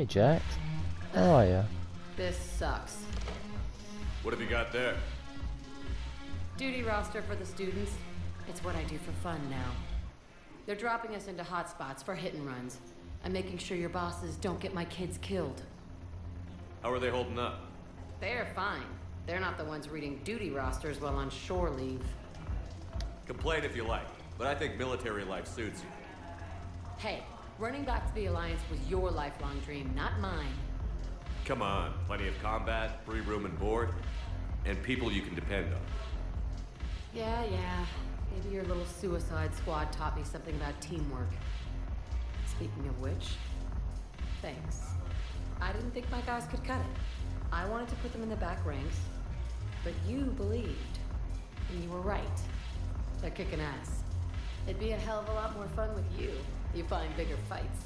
Hey, Jack. How are you? This sucks. What have you got there? Duty roster for the students. It's what I do for fun now. They're dropping us into hotspots for hit and runs. I'm making sure your bosses don't get my kids killed. How are they holding up? They're fine. They're not the ones reading duty rosters while on shore leave. Complain if you like, but I think military life suits you. Hey, running back to the Alliance was your lifelong dream, not mine. Come on, plenty of combat, free room and board, and people you can depend on. Yeah. Maybe your little suicide squad taught me something about teamwork. Speaking of which, thanks. I didn't think my guys could cut it. I wanted to put them in the back ranks, but you believed. And you were right. They're kicking ass. It'd be a hell of a lot more fun with you. You find bigger fights.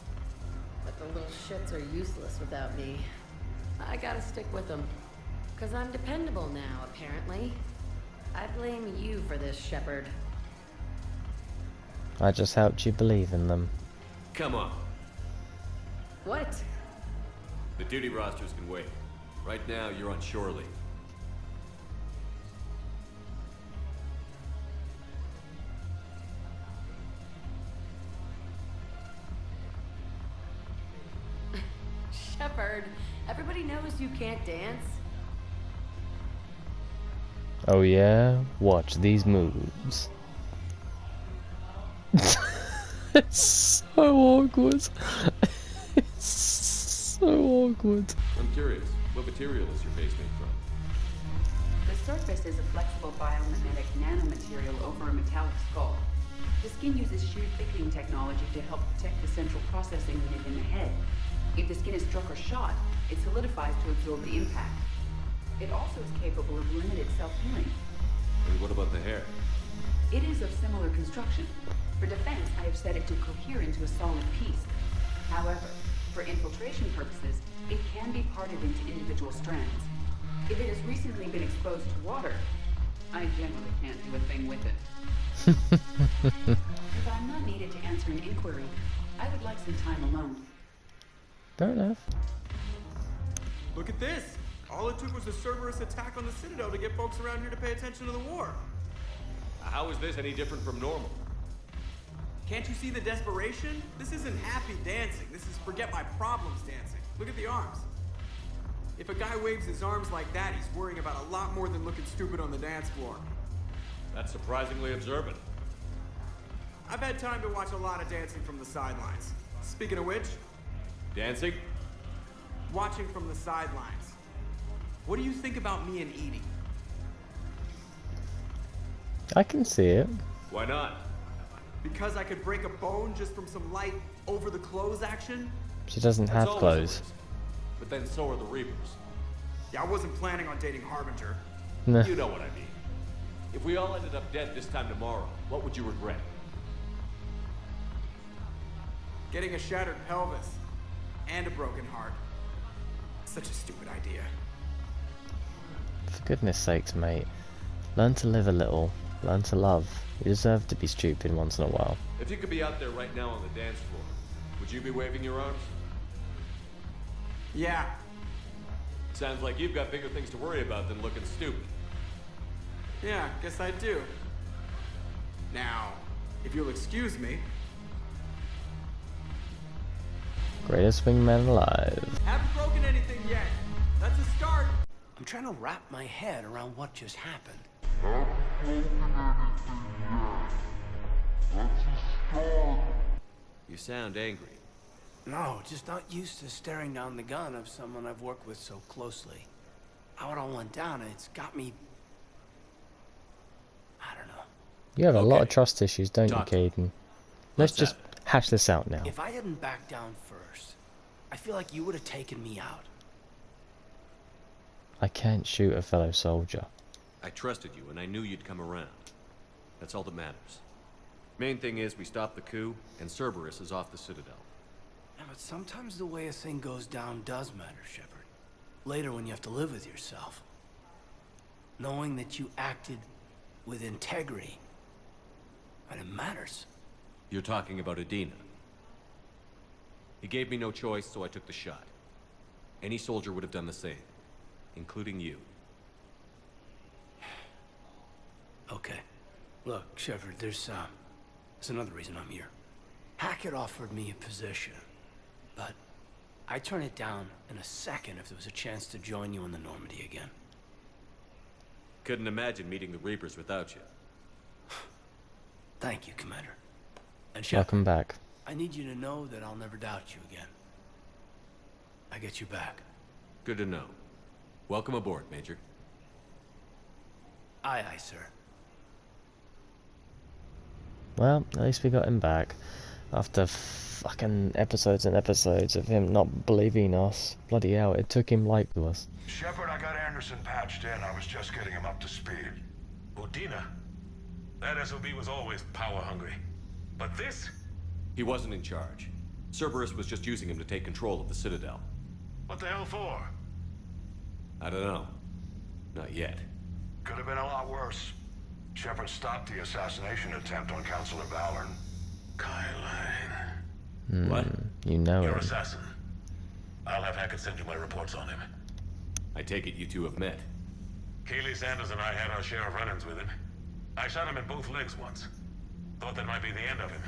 But the little shits are useless without me. I gotta stick with them. 'Cause I'm dependable now, apparently. I blame you for this, Shepard. I just helped you believe in them. Come on. What? The duty rosters can wait. Right now, you're on shore leave. Shepard, everybody knows you can't dance. Oh yeah? Watch these moves. It's so awkward. It's so awkward. I'm curious, what material is your base made from? The surface is a flexible biomimetic nanomaterial over a metallic skull. The skin uses shear thickening technology to help protect the central processing unit in the head. If the skin is struck or shot, it solidifies to absorb the impact. It also is capable of limited self-healing. And what about the hair? It is of similar construction. For defense, I have set it to cohere into a solid piece. However, for infiltration purposes, it can be parted into individual strands. If it has recently been exposed to water, I generally can't do a thing with it. If I'm not needed to answer an inquiry, I would like some time alone. Fair enough. Look at this! All it took was a Cerberus attack on the Citadel to get folks around here to pay attention to the war. How is this any different from normal? Can't you see the desperation? This isn't happy dancing. This is forget my problems dancing. Look at the arms. If a guy waves his arms like that, he's worrying about a lot more than looking stupid on the dance floor. That's surprisingly observant. I've had time to watch a lot of dancing from the sidelines. Speaking of which, Dancing? watching from the sidelines. What do you think about me and Edie? I can see it. Why not? Because I could break a bone just from some light over-the-clothes action? She doesn't That's have always clothes. a risk. But then so are the Reapers. Yeah, I wasn't planning on dating Harbinger. Nah. You know what I mean. If we all ended up dead this time tomorrow, what would you regret? Getting a shattered pelvis. And a broken heart. Such a stupid idea. For goodness sakes, mate. Learn to live a little. Learn to love. You deserve to be stupid once in a while. If you could be out there right now on the dance floor, would you be waving your arms? Yeah. Sounds like you've got bigger things to worry about than looking stupid. Yeah, guess I do. Now, if you'll excuse me. Greatest wingman alive. Haven't broken anything yet. That's a start. I'm trying to wrap my head around what just happened. You sound angry. No, just not used to staring down the gun of someone I've worked with so closely. How it all went down, it's got me... I don't know. You have a lot of Okay. trust issues, don't you, Talk. Caden? Let's What's just that? hash this out now. If I hadn't backed down first, I feel like you would have taken me out. I can't shoot a fellow soldier. I trusted you, and I knew you'd come around. That's all that matters. Main thing is we stop the coup, and Cerberus is off the Citadel. Yeah, but sometimes the way a thing goes down does matter, Shepard. Later when you have to live with yourself. Knowing that you acted with integrity. And it matters. You're talking about Adina. He gave me no choice, so I took the shot. Any soldier would have done the same, including you. Okay. Look, Shepard, there's another reason I'm here. Hackett offered me a position, but I'd turn it down in a second if there was a chance to join you in the Normandy again. Couldn't imagine meeting the Reapers without you. Thank you, Commander. And Shepard, Welcome back. I need you to know that I'll never doubt you again. I get your back. Good to know. Welcome aboard, Major. Aye, aye, sir. Well, at least we got him back. After fucking episodes and episodes of him not believing us. Bloody hell, it took him like to us. Shepard, I got Anderson patched in. I was just getting him up to speed. Udina. That SOB was always power hungry. But this? He wasn't in charge. Cerberus was just using him to take control of the Citadel. What the hell for? I don't know. Not yet. Could have been a lot worse. Shepard stopped the assassination attempt on Councilor Valorn. Kyline. What? You know Your it. assassin. I'll have Hackett send you my reports on him. I take it you two have met. Keeley Sanders and I had our share of run-ins with him. I shot him in both legs once. Thought that might be the end of him.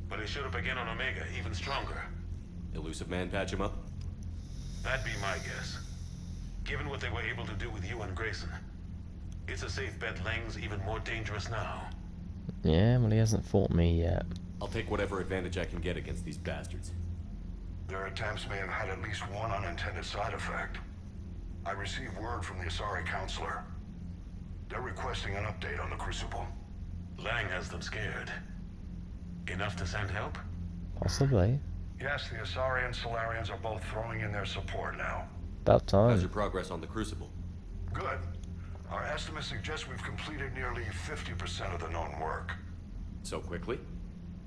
But he showed up again on Omega, even stronger. Elusive Man patch him up? That'd be my guess. Given what they were able to do with you and Grayson, it's a safe bet Lang's even more dangerous now. Yeah, well, he hasn't fought me yet. I'll take whatever advantage I can get against these bastards. Their attempts may have had at least one unintended side effect. I received word from the Asari Councilor. They're requesting an update on the Crucible. Lang has them scared. Enough to send help? Possibly. Yes, the Asari and Solarians are both throwing in their support now. About How's your time. progress on the Crucible? Good. Our estimates suggest we've completed nearly 50% of the known work. So quickly?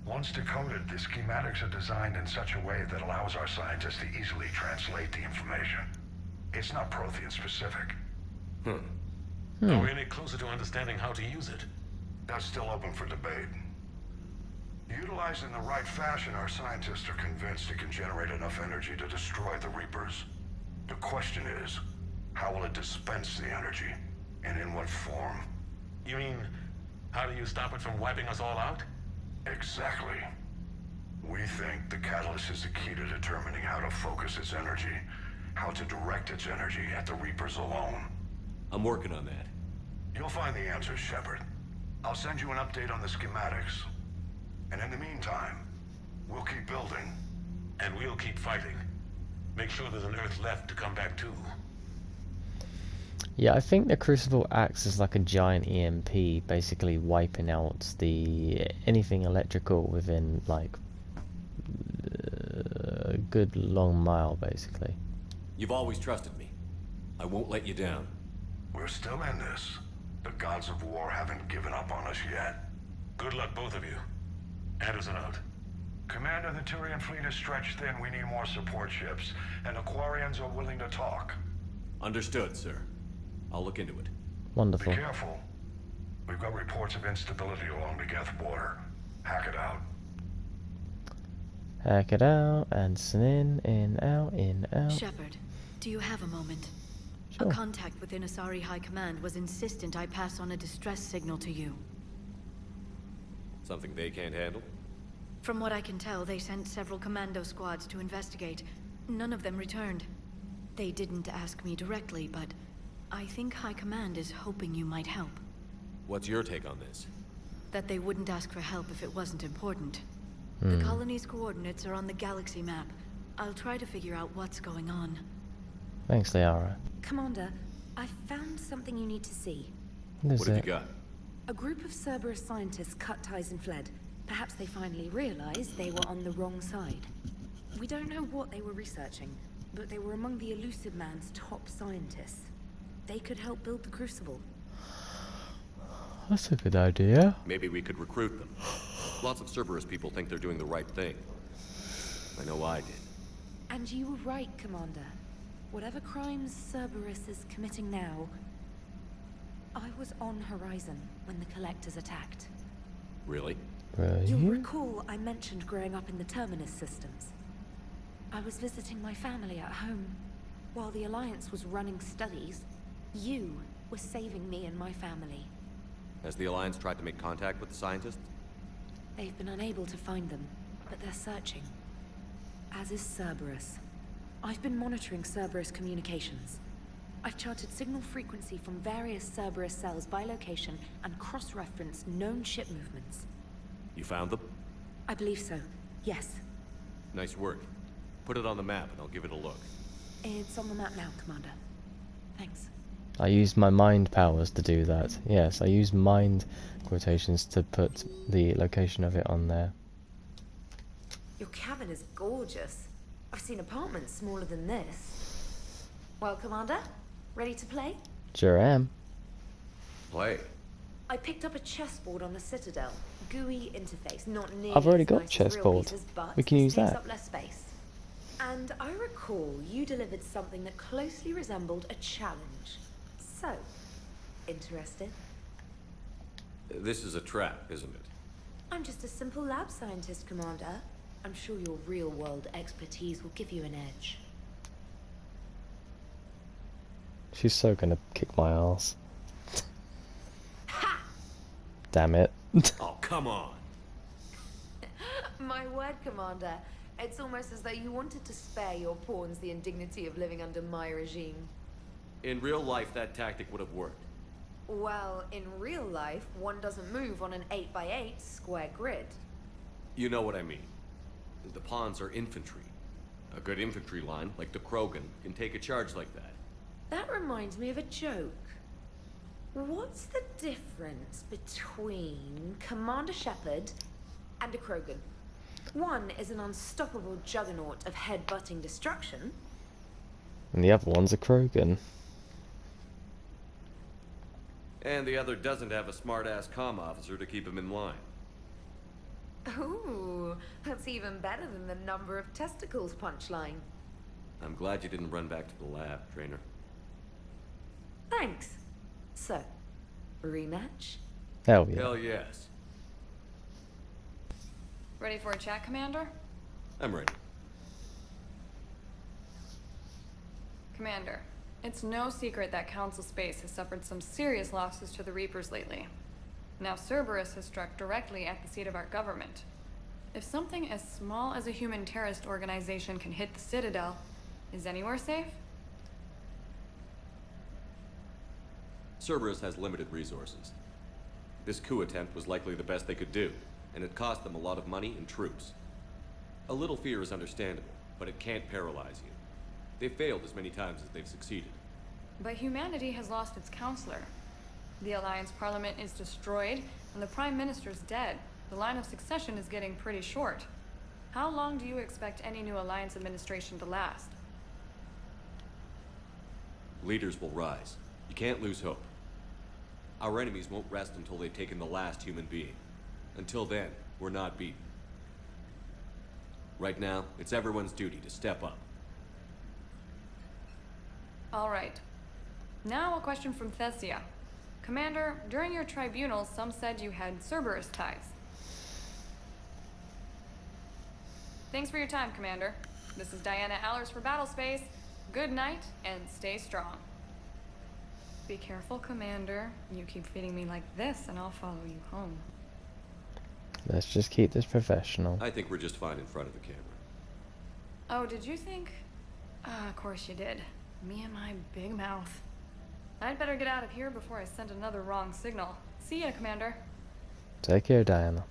Once decoded, the schematics are designed in such a way that allows our scientists to easily translate the information. It's not Prothean specific. Are we any closer to understanding how to use it? That's still open for debate. Utilized in the right fashion, our scientists are convinced it can generate enough energy to destroy the Reapers. The question is, how will it dispense the energy? And in what form? You mean, how do you stop it from wiping us all out? Exactly. We think the catalyst is the key to determining how to focus its energy, how to direct its energy at the Reapers alone. I'm working on that. You'll find the answers, Shepard. I'll send you an update on the schematics. And in the meantime, we'll keep building. And we'll keep fighting. Make sure there's an Earth left to come back to. Yeah, I think the Crucible acts as like a giant EMP, basically wiping out anything electrical within like a good long mile, basically. You've always trusted me. I won't let you down. We're still in this. The gods of war haven't given up on us yet. Good luck, both of you. Anderson out. Commander, the Turian fleet is stretched thin. We need more support ships. And Aquarians are willing to talk. Understood, sir. I'll look into it. Be Wonderful. careful. We've got reports of instability along the Geth border. Hack it out. Hack it out, Anderson in, out. Shepard, do you have a moment? Sure. A contact within Asari High Command was insistent I pass on a distress signal to you. Something they can't handle? From what I can tell, they sent several commando squads to investigate. None of them returned. They didn't ask me directly, but I think High Command is hoping you might help. What's your take on this? That they wouldn't ask for help if it wasn't important. The colony's coordinates are on the galaxy map. I'll try to figure out what's going on. Thanks, Liara. Commander, I found something you need to see. What is What have it? you got? A group of Cerberus scientists cut ties and fled. Perhaps they finally realized they were on the wrong side. We don't know what they were researching, but they were among the Elusive Man's top scientists. They could help build the Crucible. That's a good idea. Maybe we could recruit them. Lots of Cerberus people think they're doing the right thing. I know I did. And you were right, Commander. Whatever crimes Cerberus is committing now, I was on Horizon when the Collectors attacked. Really? You'll Right. recall I mentioned growing up in the Terminus systems. I was visiting my family at home. While the Alliance was running studies, you were saving me and my family. Has the Alliance tried to make contact with the scientists? They've been unable to find them, but they're searching. As is Cerberus. I've been monitoring Cerberus communications. I've charted signal frequency from various Cerberus cells by location and cross-referenced known ship movements. You found them? I believe so, yes. Nice work. Put it on the map and I'll give it a look. It's on the map now, Commander. Thanks. I used my mind powers to do that. Yes, I used mind quotations to put the location of it on there. Your cabin is gorgeous. I've seen apartments smaller than this. Well, Commander, ready to play? Sure am. Play. I picked up a chessboard on the Citadel. GUI interface, not nearly I've already as got nice as real chessboard. pieces, but We can use takes that. up less space. And I recall you delivered something that closely resembled a challenge. So, interested? This is a trap, isn't it? I'm just a simple lab scientist, Commander. I'm sure your real-world expertise will give you an edge. She's so gonna kick my ass. Damn it. Oh, come on. My word, Commander. It's almost as though you wanted to spare your pawns the indignity of living under my regime. In real life, that tactic would have worked. Well, in real life, one doesn't move on an 8x8 square grid. You know what I mean. The pawns are infantry. A good infantry line, like the Krogan, can take a charge like that. That reminds me of a joke. What's the difference between Commander Shepard and a Krogan? One is an unstoppable juggernaut of head-butting destruction. And the other one's a Krogan. And the other doesn't have a smart-ass comm officer to keep him in line. Ooh, that's even better than the number of testicles punchline. I'm glad you didn't run back to the lab, Trainer. Thanks. So, rematch? Hell yeah. Hell yes. Ready for a chat, Commander? I'm ready. Commander, it's no secret that Council Space has suffered some serious losses to the Reapers lately. Now Cerberus has struck directly at the seat of our government. If something as small as a human terrorist organization can hit the Citadel, is anywhere safe? Cerberus has limited resources. This coup attempt was likely the best they could do, and it cost them a lot of money and troops. A little fear is understandable, but it can't paralyze you. They've failed as many times as they've succeeded. But humanity has lost its counselor. The Alliance Parliament is destroyed, and the Prime Minister's dead. The line of succession is getting pretty short. How long do you expect any new Alliance administration to last? Leaders will rise. You can't lose hope. Our enemies won't rest until they've taken the last human being. Until then, we're not beaten. Right now, it's everyone's duty to step up. All right. Now a question from Thessia. Commander, during your tribunal, some said you had Cerberus ties. Thanks for your time, Commander. This is Diana Allers for Battlespace. Good night, and stay strong. Be careful, Commander. You keep feeding me like this, and I'll follow you home. Let's just keep this professional. I think we're just fine in front of the camera. Oh, did you think? Of course you did. Me and my big mouth. I'd better get out of here before I send another wrong signal. See ya, Commander. Take care, Diana.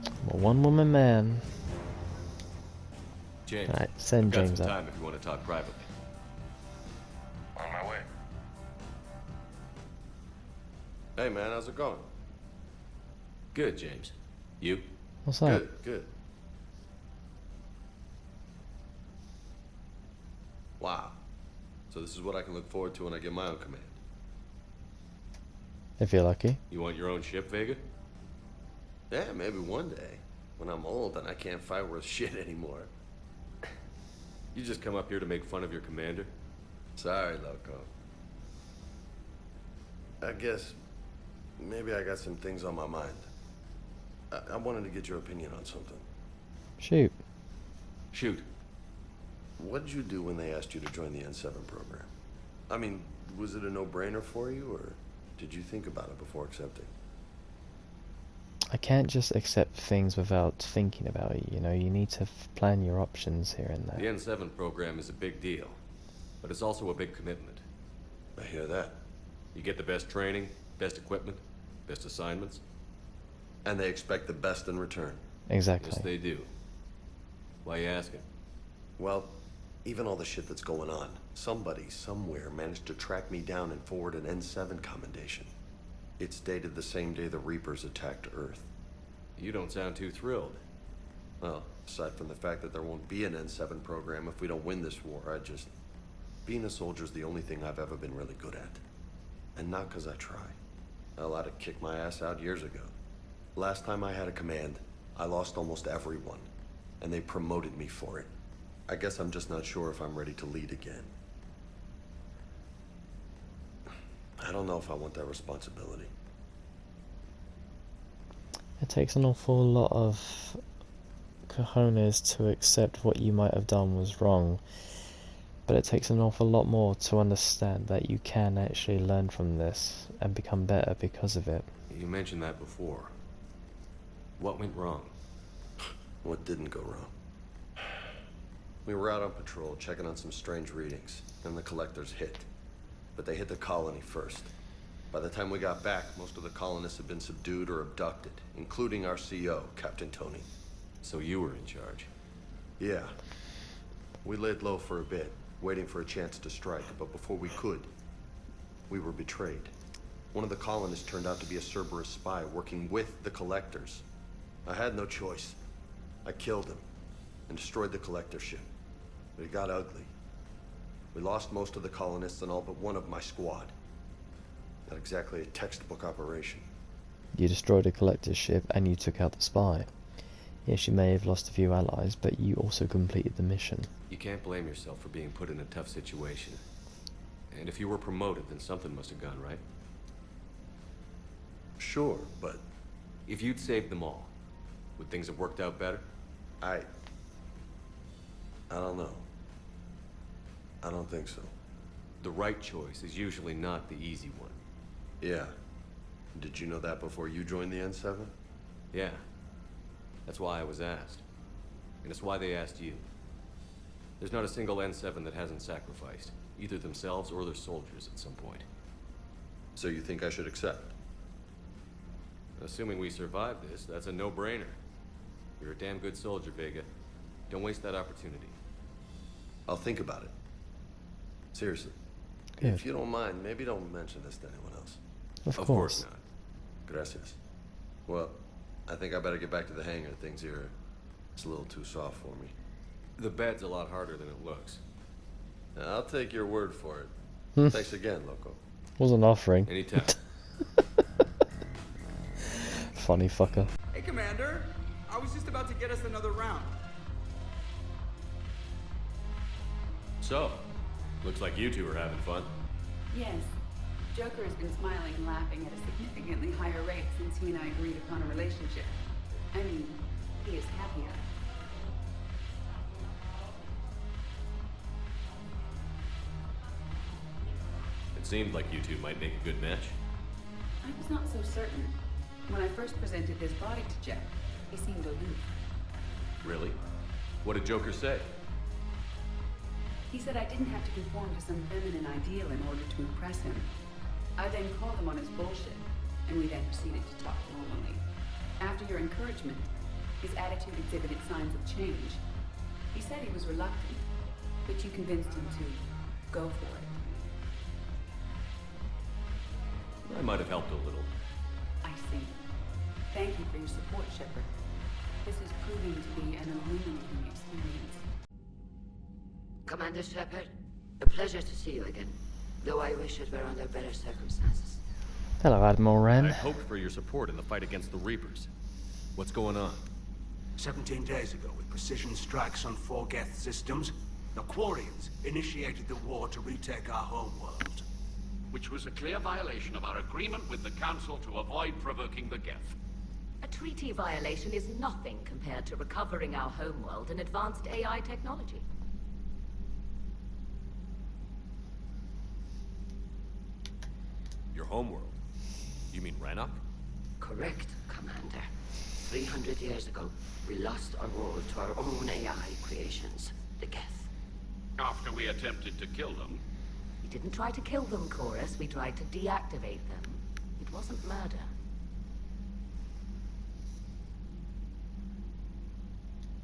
I'm a one-woman man. James, Alright, send I've got James some up. time if you want to talk privately. On my way. Hey man, how's it going? Good, James. You? What's that? Good, good. Wow. So this is what I can look forward to when I get my own command. If you're lucky. You want your own ship, Vega? Yeah, maybe one day. When I'm old and I can't fight worth shit anymore. You just come up here to make fun of your commander? Sorry, Loco. I guess maybe I got some things on my mind. I wanted to get your opinion on something. Shoot. Shoot. What did you do when they asked you to join the N7 program? I mean, was it a no-brainer for you, or did you think about it before accepting? I can't just accept things without thinking about it, you know. You need to plan your options here and The there. N7 program is a big deal, but it's also a big commitment. I hear that. You get the best training, best equipment, best assignments. And they expect the best in return. Exactly. Yes, they do. Why you asking? Well, even all the shit that's going on, somebody, somewhere, managed to track me down and forward an N7 commendation. It's dated the same day the Reapers attacked Earth. You don't sound too thrilled. Well, aside from the fact that there won't be an N7 program if we don't win this war, being a soldier's the only thing I've ever been really good at. And not because I try. Hell, I'd have kicked my ass out years ago. Last time I had a command, I lost almost everyone. And they promoted me for it. I guess I'm just not sure if I'm ready to lead again. I don't know if I want that responsibility. It takes an awful lot of cojones to accept what you might have done was wrong. But it takes an awful lot more to understand that you can actually learn from this and become better because of it. You mentioned that before. What went wrong? What didn't go wrong? We were out on patrol, checking on some strange readings, and the collectors hit. But they hit the colony first. By the time we got back, most of the colonists had been subdued or abducted, including our CO, Captain Tony. So you were in charge? Yeah. We laid low for a bit, waiting for a chance to strike, but before we could, we were betrayed. One of the colonists turned out to be a Cerberus spy working with the collectors. I had no choice. I killed him and destroyed the collector ship. But it got ugly. We lost most of the colonists and all but one of my squad. Not exactly a textbook operation. You destroyed a collector's ship and you took out the spy. Yes, you may have lost a few allies, but you also completed the mission. You can't blame yourself for being put in a tough situation. And if you were promoted, then something must have gone right. Sure, but... If you'd saved them all, would things have worked out better? I don't know. I don't think so. The right choice is usually not the easy one. Yeah. Did you know that before you joined the N7? Yeah. That's why I was asked. And it's why they asked you. There's not a single N7 that hasn't sacrificed, either themselves or their soldiers at some point. So you think I should accept? Assuming we survive this, that's a no-brainer. You're a damn good soldier, Vega. Don't waste that opportunity. I'll think about it. Seriously. Good. If you don't mind, maybe don't mention this to anyone else. Of course not. Gracias. Well, I think I better get back to the hangar. Things here, it's a little too soft for me. The bed's a lot harder than it looks. I'll take your word for it. Thanks again, Loco. Wasn't offering. Anytime. Funny fucker. Hey, Commander. I was just about to get us another round. So, looks like you two are having fun. Yes. Joker has been smiling and laughing at a significantly higher rate since he and I agreed upon a relationship. I mean, he is happier. It seemed like you two might make a good match. I was not so certain. When I first presented this body to Jeff, he seemed aloof. Really? What did Joker say? He said I didn't have to conform to some feminine ideal in order to impress him. I then called him on his bullshit, and we then proceeded to talk normally. After your encouragement, his attitude exhibited signs of change. He said he was reluctant, but you convinced him to go for it. I might have helped a little. I see. Thank you for your support, Shepard. This is proving to be an illuminating experience. Commander Shepard, a pleasure to see you again, though I wish it were under better circumstances. Hello, Admiral Wren. I hoped for your support in the fight against the Reapers. What's going on? 17 days ago, with precision strikes on 4 Geth systems, the Quarians initiated the war to retake our homeworld. Which was a clear violation of our agreement with the Council to avoid provoking the Geth. A treaty violation is nothing compared to recovering our homeworld and advanced AI technology. Your homeworld? You mean Rannoch? Correct, Commander. 300 years ago, we lost our world to our own AI creations, the Geth. After we attempted to kill them? We didn't try to kill them, Chorus. We tried to deactivate them. It wasn't murder.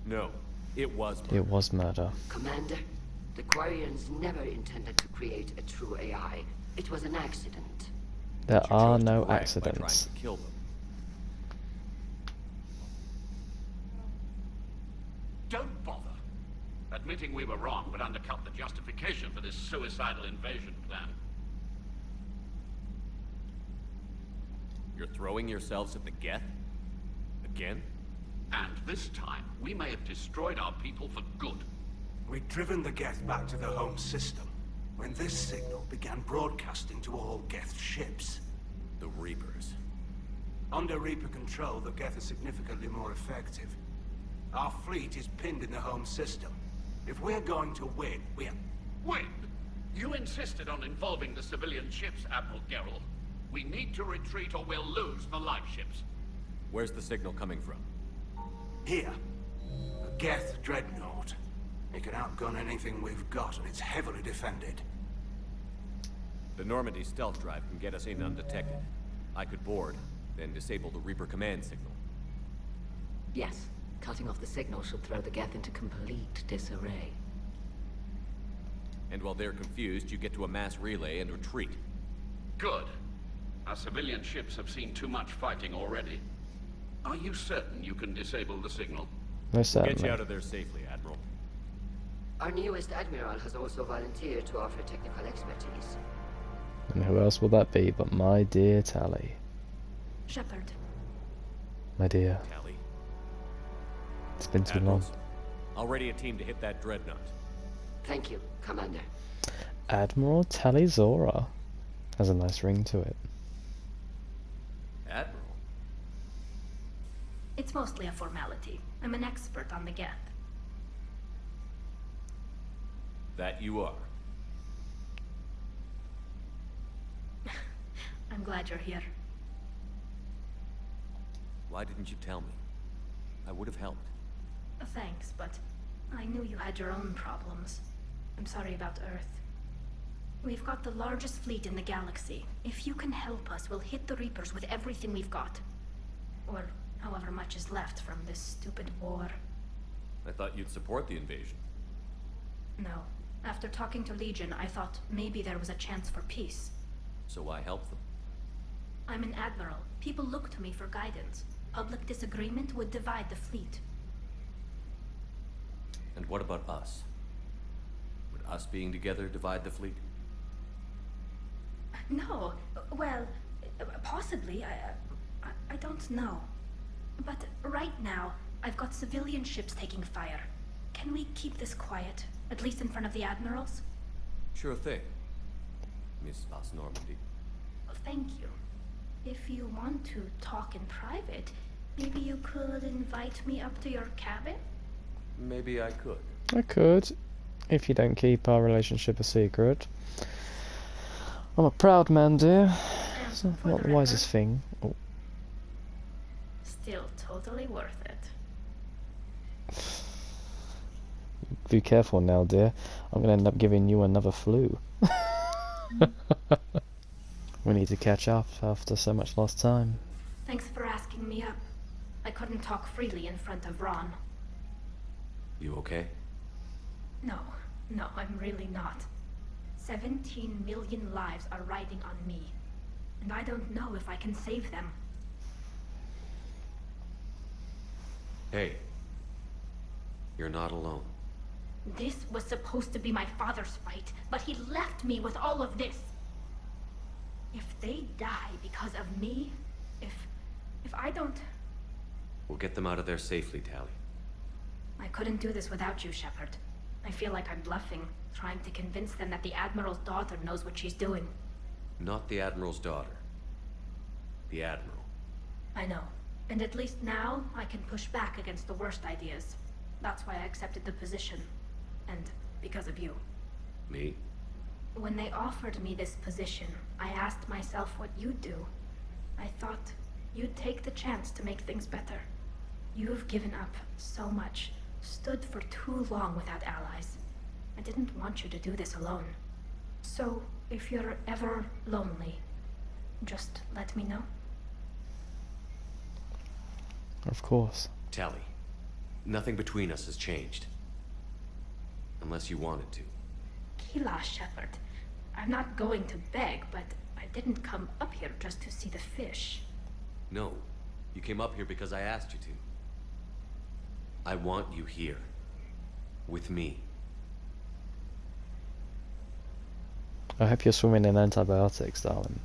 No, it was murder. It was murder. Commander, the Quarians never intended to create a true AI. It was an accident. There are no By trying accidents. to kill them. Don't bother. Admitting we were wrong would undercut the justification for this suicidal invasion plan. You're throwing yourselves at the Geth? Again? And this time, we may have destroyed our people for good. We'd driven the Geth back to the home system when this signal began broadcasting to all Geth ships. The Reapers. Under Reaper control, the Geth are significantly more effective. Our fleet is pinned in the home system. If we're going to win, Win? You insisted on involving the civilian ships, Admiral Gerrel. We need to retreat or we'll lose the light ships. Where's the signal coming from? Here. A Geth dreadnought. It can outgun anything we've got, and it's heavily defended. The Normandy stealth drive can get us in undetected. I could board, then disable the Reaper command signal. Yes, cutting off the signal should throw the Geth into complete disarray. And while they're confused, you get to a mass relay and retreat. Good. Our civilian ships have seen too much fighting already. Are you certain you can disable the signal? Most Get you certainly. out of there safely, Admiral. Our newest Admiral has also volunteered to offer technical expertise. And who else will that be but my dear Tali? Shepard. My dear. Tali. It's been too long. Admirals, I'll ready a team to hit that dreadnought. Thank you, Commander. Admiral Tali Zora has a nice ring to it. Admiral? It's mostly a formality. I'm an expert on the Geth. That you are. I'm glad you're here. Why didn't you tell me? I would have helped. Thanks, but I knew you had your own problems. I'm sorry about Earth. We've got the largest fleet in the galaxy. If you can help us, we'll hit the Reapers with everything we've got. Or however much is left from this stupid war. I thought you'd support the invasion. No. After talking to Legion, I thought maybe there was a chance for peace. So I helped them. I'm an admiral. People look to me for guidance. Public disagreement would divide the fleet. And what about us? Would us being together divide the fleet? No. Well, possibly. I don't know. But right now, I've got civilian ships taking fire. Can we keep this quiet? At least in front of the admirals? Sure thing, Miss Vas Normandy. Well, thank you. If you want to talk in private, maybe you could invite me up to your cabin? Maybe I could. I could, if you don't keep our relationship a secret. I'm a proud man, dear. It's not the wisest thing. Oh. Still totally worth it. Be careful now, dear. I'm gonna end up giving you another flu. We need to catch up after so much lost time. Thanks for asking me up. I couldn't talk freely in front of Ron. You okay? No, I'm really not. 17 million lives are riding on me. And I don't know if I can save them. Hey. You're not alone. This was supposed to be my father's fight, but he left me with all of this. If they die because of me, if I don't... We'll get them out of there safely, Tali. I couldn't do this without you, Shepard. I feel like I'm bluffing, trying to convince them that the Admiral's daughter knows what she's doing. Not the Admiral's daughter. The Admiral. I know. And at least now, I can push back against the worst ideas. That's why I accepted the position. And because of you. Me? When they offered me this position, I asked myself what you'd do. I thought you'd take the chance to make things better. You've given up so much, stood for too long without allies. I didn't want you to do this alone. So, if you're ever lonely, just let me know. Of course. Tali, nothing between us has changed. Unless you wanted to. Keelah, Shepard. I'm not going to beg, but I didn't come up here just to see the fish. No, you came up here because I asked you to. I want you here. With me. I hope you're swimming in antibiotics, darling.